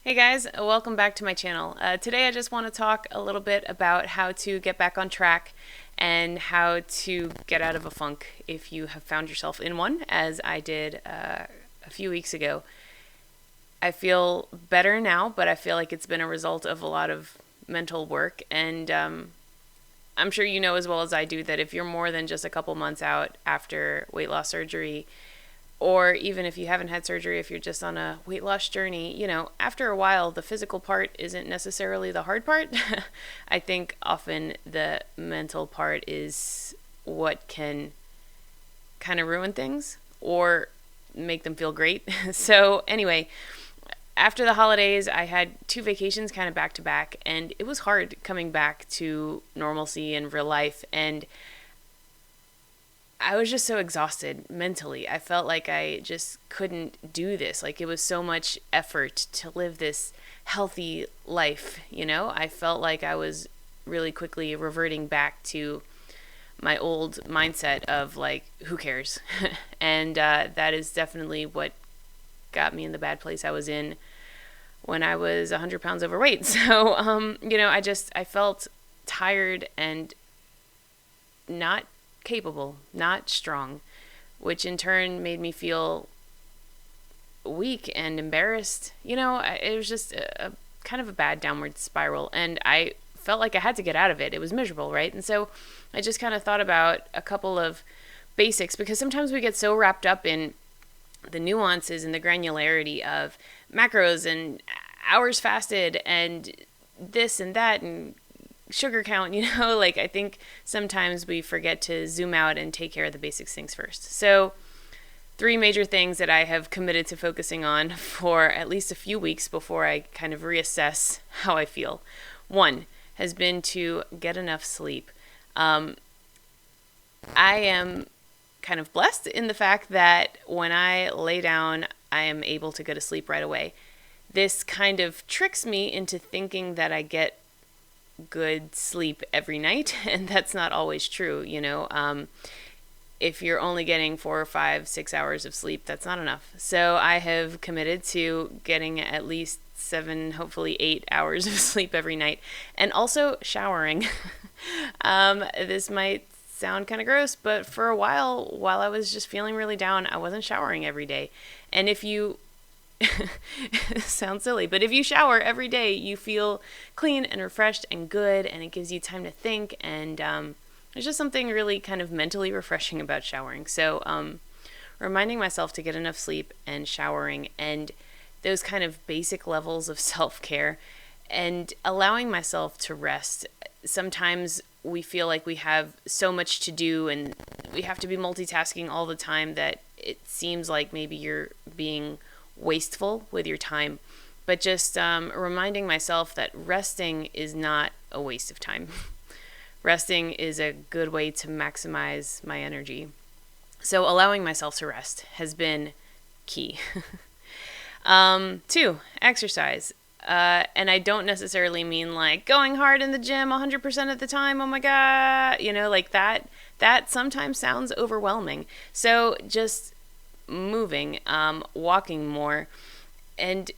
Hey guys, welcome back to my channel. Today I just want to talk a little bit about how to get back on track and how to get out of a funk if you have found yourself in one, as I did a few weeks ago. I feel better now, but I feel like it's been a result of a lot of mental work, and I'm sure you know as well as I do that if you're more than just a couple months out after weight loss surgery, or even if you haven't had surgery, if you're just on a weight loss journey, after a while, the physical part isn't necessarily the hard part. I think often the mental part is what can kind of ruin things or make them feel great. So, anyway, after the holidays, I had two vacations kind of back to back, and it was hard coming back to normalcy and real life. And I was just so exhausted mentally. I felt like I just couldn't do this. Like it was so much effort to live this healthy life. I felt like I was really quickly reverting back to my old mindset of like, who cares? And that is definitely what got me in the bad place I was in when I was 100 pounds overweight. So, I felt tired and not capable, not strong, which in turn made me feel weak and embarrassed. It was just a kind of a bad downward spiral, and I felt like I had to get out of it. It was miserable, right? And so I just kind of thought about a couple of basics, because sometimes we get so wrapped up in the nuances and the granularity of macros and hours fasted and this and that and sugar count, like I think sometimes we forget to zoom out and take care of the basic things first. So, three major things that I have committed to focusing on for at least a few weeks before I kind of reassess how I feel. One has been to get enough sleep. I am kind of blessed in the fact that when I lay down, I am able to go to sleep right away. This kind of tricks me into thinking that I get good sleep every night, and that's not always true. If you're only getting 4 or 5, 6 hours of sleep, that's not enough. So I have committed to getting at least 7, hopefully 8 hours of sleep every night, and also showering. This might sound kind of gross, but for a while I was just feeling really down, I wasn't showering every day. And if you it sounds silly, but if you shower every day, you feel clean and refreshed and good, and it gives you time to think. And there's just something really kind of mentally refreshing about showering. So, reminding myself to get enough sleep and showering and those kind of basic levels of self care and allowing myself to rest. Sometimes we feel like we have so much to do and we have to be multitasking all the time that it seems like maybe you're being wasteful with your time, but just reminding myself that resting is not a waste of time. Resting is a good way to maximize my energy. So allowing myself to rest has been key. Two, exercise. And I don't necessarily mean like going hard in the gym 100% of the time. Oh my God. Like that sometimes sounds overwhelming. So just moving, walking more. And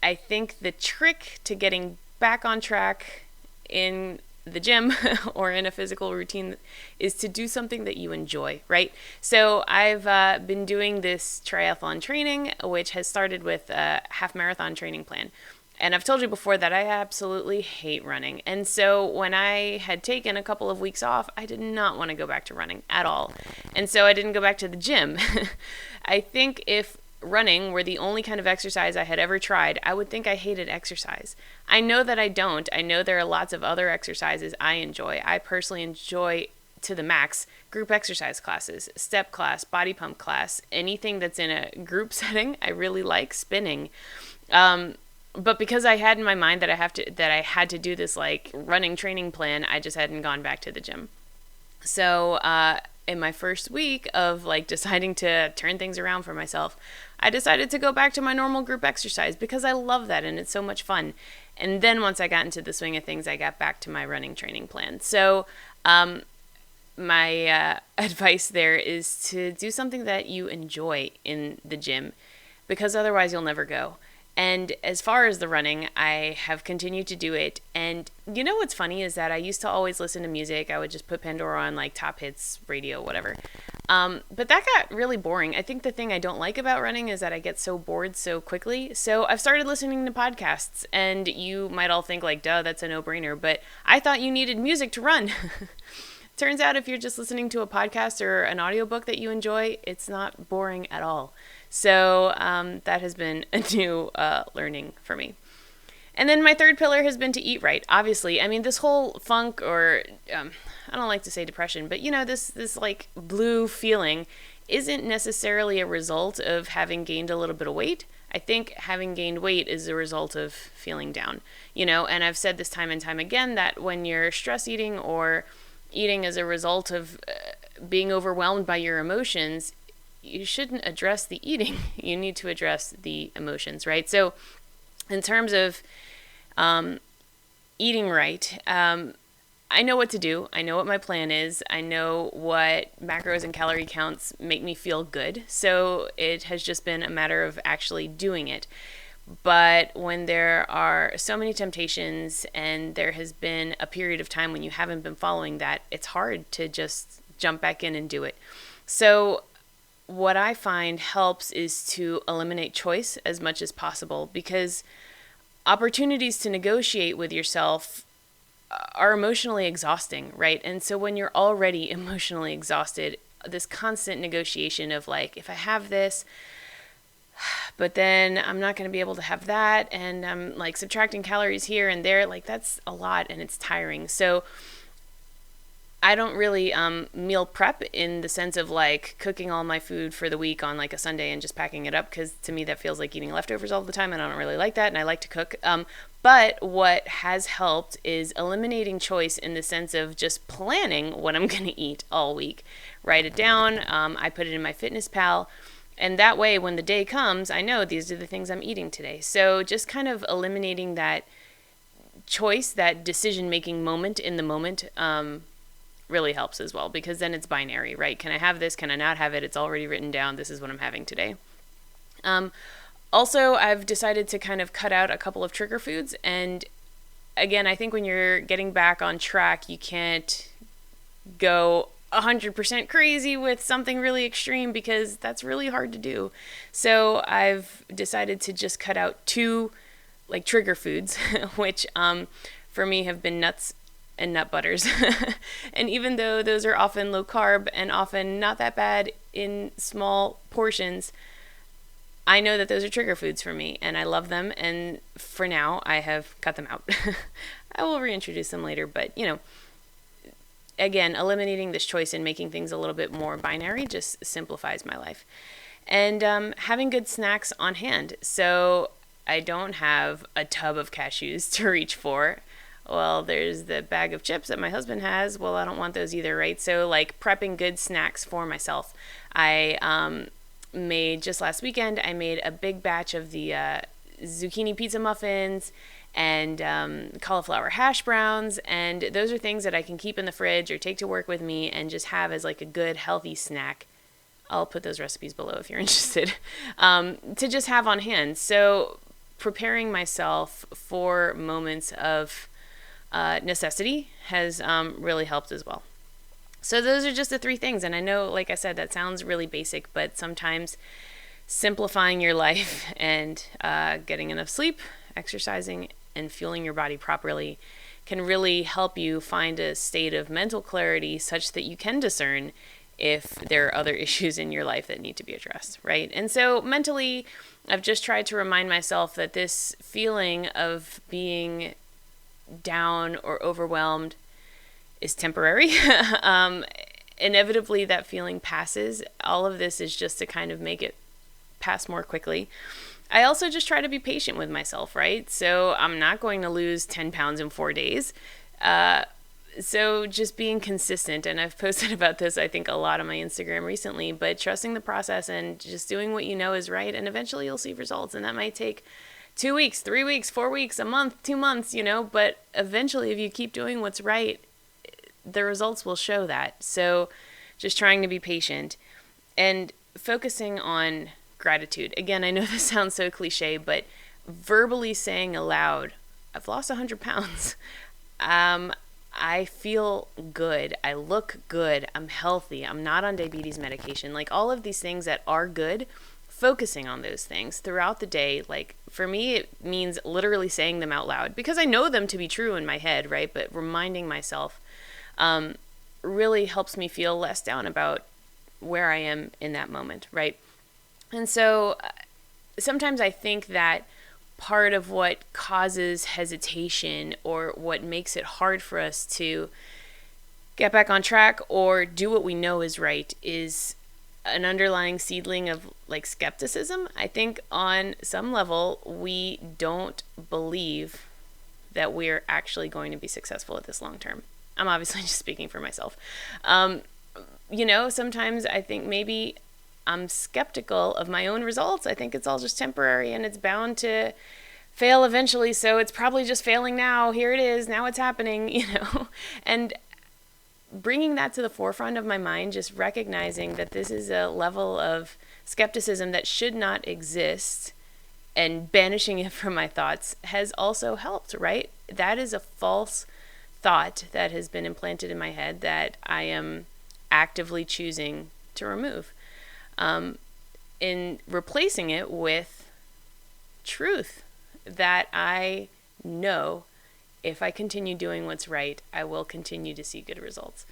I think the trick to getting back on track in the gym or in a physical routine is to do something that you enjoy, right? So I've been doing this triathlon training, which has started with a half marathon training plan. And I've told you before that I absolutely hate running. And so when I had taken a couple of weeks off, I did not want to go back to running at all. And so I didn't go back to the gym. I think if running were the only kind of exercise I had ever tried, I would think I hated exercise. I know that I don't. I know there are lots of other exercises I enjoy. I personally enjoy to the max group exercise classes, step class, body pump class, anything that's in a group setting. I really like spinning. But because I had in my mind that I had to do this like running training plan, I just hadn't gone back to the gym. So in my first week of like deciding to turn things around for myself, I decided to go back to my normal group exercise because I love that and it's so much fun. And then once I got into the swing of things, I got back to my running training plan. So my advice there is to do something that you enjoy in the gym, because otherwise you'll never go. And as far as the running, I have continued to do it. And you know what's funny is that I used to always listen to music. I would just put Pandora on, like top hits, radio, whatever. But that got really boring. I think the thing I don't like about running is that I get so bored so quickly. So I've started listening to podcasts, and you might all think like, duh, that's a no-brainer. But I thought you needed music to run. Turns out if you're just listening to a podcast or an audiobook that you enjoy, it's not boring at all. So that has been a new learning for me. And then my third pillar has been to eat right. Obviously, I mean, this whole funk or I don't like to say depression, but you know, this like blue feeling isn't necessarily a result of having gained a little bit of weight. I think having gained weight is a result of feeling down, you know, and I've said this time and time again that when you're stress eating or eating as a result of being overwhelmed by your emotions, you shouldn't address the eating. You need to address the emotions, right? So in terms of eating right, I know what to do. I know what my plan is. I know what macros and calorie counts make me feel good. So it has just been a matter of actually doing it. But when there are so many temptations and there has been a period of time when you haven't been following that, it's hard to just jump back in and do it. So what I find helps is to eliminate choice as much as possible, because opportunities to negotiate with yourself are emotionally exhausting, right? And so when you're already emotionally exhausted, this constant negotiation of like, if I have this, but then I'm not going to be able to have that, and I'm like subtracting calories here and there, like that's a lot and it's tiring. So I don't really meal prep in the sense of like cooking all my food for the week on like a Sunday and just packing it up, because to me that feels like eating leftovers all the time, and I don't really like that, and I like to cook. But what has helped is eliminating choice in the sense of just planning what I'm going to eat all week. Write it down. I put it in my MyFitnessPal. And that way, when the day comes, I know these are the things I'm eating today. So just kind of eliminating that choice, that decision-making moment in the moment, really helps as well, because then it's binary, right? Can I have this? Can I not have it? It's already written down. This is what I'm having today. Also, I've decided to kind of cut out a couple of trigger foods. And again, I think when you're getting back on track, you can't go 100% crazy with something really extreme, because that's really hard to do. So I've decided to just cut out 2 like trigger foods, which for me have been nuts and nut butters. And even though those are often low carb and often not that bad in small portions, I know that those are trigger foods for me, and I love them. And for now, I have cut them out. I will reintroduce them later, but you know, again, eliminating this choice and making things a little bit more binary just simplifies my life. And having good snacks on hand. So I don't have a tub of cashews to reach for. Well, there's the bag of chips that my husband has. Well, I don't want those either, right? So like prepping good snacks for myself. I made, just last weekend, I made a big batch of the zucchini pizza muffins and cauliflower hash browns, and those are things that I can keep in the fridge or take to work with me and just have as like a good healthy snack. I'll put those recipes below if you're interested, to just have on hand. So preparing myself for moments of necessity has really helped as well. So those are just the 3 things, and I know, like I said, that sounds really basic, but sometimes simplifying your life and getting enough sleep, exercising, and fueling your body properly can really help you find a state of mental clarity such that you can discern if there are other issues in your life that need to be addressed, right? And so mentally, I've just tried to remind myself that this feeling of being down or overwhelmed is temporary. Inevitably, that feeling passes. All of this is just to kind of make it pass more quickly. I also just try to be patient with myself, right? So I'm not going to lose 10 pounds in 4 days. So just being consistent, and I've posted about this, I think, a lot on my Instagram recently, but trusting the process and just doing what you know is right, and eventually you'll see results. And that might take 2 weeks, 3 weeks, 4 weeks, a month, 2 months, you know, but eventually if you keep doing what's right, the results will show that. So just trying to be patient and focusing on gratitude. Again, I know this sounds so cliche, but verbally saying aloud, I've lost 100 pounds. I feel good. I look good. I'm healthy. I'm not on diabetes medication. Like all of these things that are good, focusing on those things throughout the day. Like for me, it means literally saying them out loud because I know them to be true in my head, right? But reminding myself really helps me feel less down about where I am in that moment, right? And so sometimes I think that part of what causes hesitation or what makes it hard for us to get back on track or do what we know is right is an underlying seedling of like skepticism. I think on some level we don't believe that we're actually going to be successful at this long term. I'm obviously just speaking for myself. Sometimes I think maybe I'm skeptical of my own results. I think it's all just temporary and it's bound to fail eventually. So it's probably just failing now. Here it is. Now it's happening, and bringing that to the forefront of my mind, just recognizing that this is a level of skepticism that should not exist and banishing it from my thoughts has also helped, right? That is a false thought that has been implanted in my head that I am actively choosing to remove. In replacing it with truth that I know if I continue doing what's right, I will continue to see good results.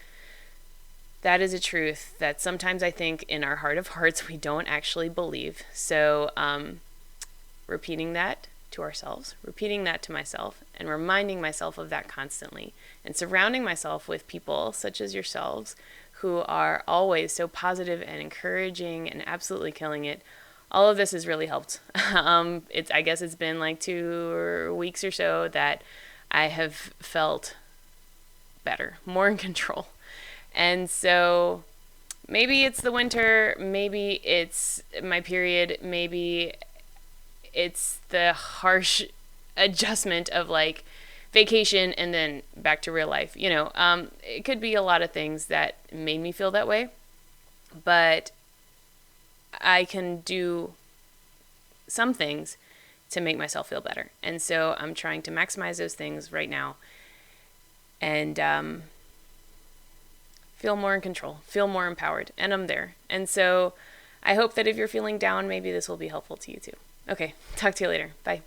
That is a truth that sometimes I think in our heart of hearts we don't actually believe. So repeating that to ourselves, repeating that to myself, and reminding myself of that constantly, and surrounding myself with people such as yourselves who are always so positive and encouraging and absolutely killing it. All of this has really helped. I guess it's been like 2 weeks or so that I have felt better, more in control. And so maybe it's the winter, maybe it's my period, maybe it's the harsh adjustment of like vacation and then back to real life. It could be a lot of things that made me feel that way, but I can do some things to make myself feel better. And so I'm trying to maximize those things right now and feel more in control, feel more empowered, and I'm there. And so I hope that if you're feeling down, maybe this will be helpful to you too. Okay, talk to you later. Bye.